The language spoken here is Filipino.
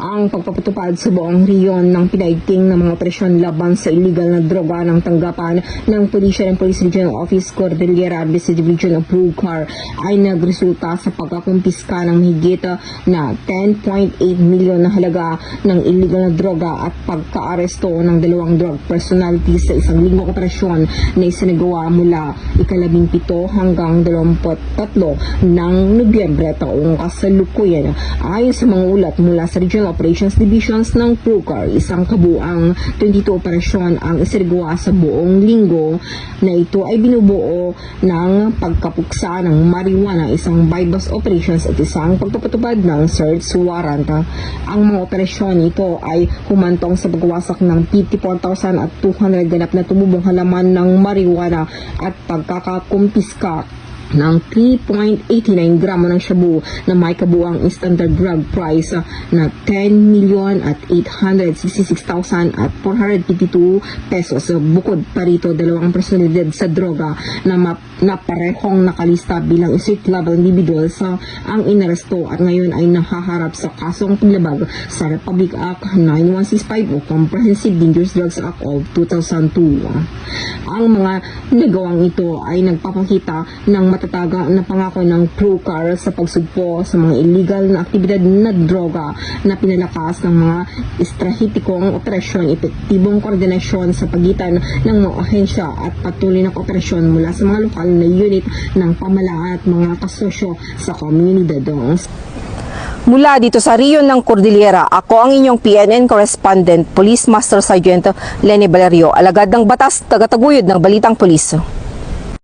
Ang pagpapatupad sa buong riyon ng pinaigting ng mga operasyon laban sa illegal na droga ng tanggapan ng Pulisya ng Police Regional Office Cordillera District Division of Brucar ay nagresulta sa pagkakumpiska ng mahigit na 10.8 milyon na halaga ng illegal na droga at pagkaaresto ng 2 drug personalities sa isang linggong operasyon na isinagawa mula ika-17 hanggang 23 ng Nobyembre taong kasalukuyan. Ayon sa mga ulat mula sa Regional Operations Divisions ng Brucar, isang kabuang 22 operasyon ang isinagawa sa buong linggo na ito ay binubuo ng pagkapuksa ng marijuana, isang bypass operations at isang pagpapatupad ng search warrant. Ang mga operasyon ito ay humantong sa pagwasak ng 54,200 ganap na tumubong halaman ng marijuana at pagkakakumpiska ng 3.89 gramo ng shabu na may kabuang standard drug price na 10,866,452 pesos. Bukod pa rito, 2 personalidad sa droga na parehong nakalista bilang street level individuals ang inaresto at ngayon ay nahaharap sa kasong paglabag sa Republic Act 9165 o Comprehensive Dangerous Drugs Act of 2002. Ang mga nagawang ito ay nagpapakita ng matataga na pangako ng Brucar sa pagsugpo sa mga illegal na aktibidad na droga na pinalakas ng mga estrahitikong operasyon, epektibong koordinasyon sa pagitan ng mga ahensya at patuloy na kooperasyon mula sa mga lokal na unit ng pamahalaan at mga kasosyo sa komunidad. Mula dito sa riyon ng Cordillera, ako ang inyong PNN correspondent, Police Master Sergeant Lenny Valerio, alagad ng batas, tagataguyod ng Balitang Pulis.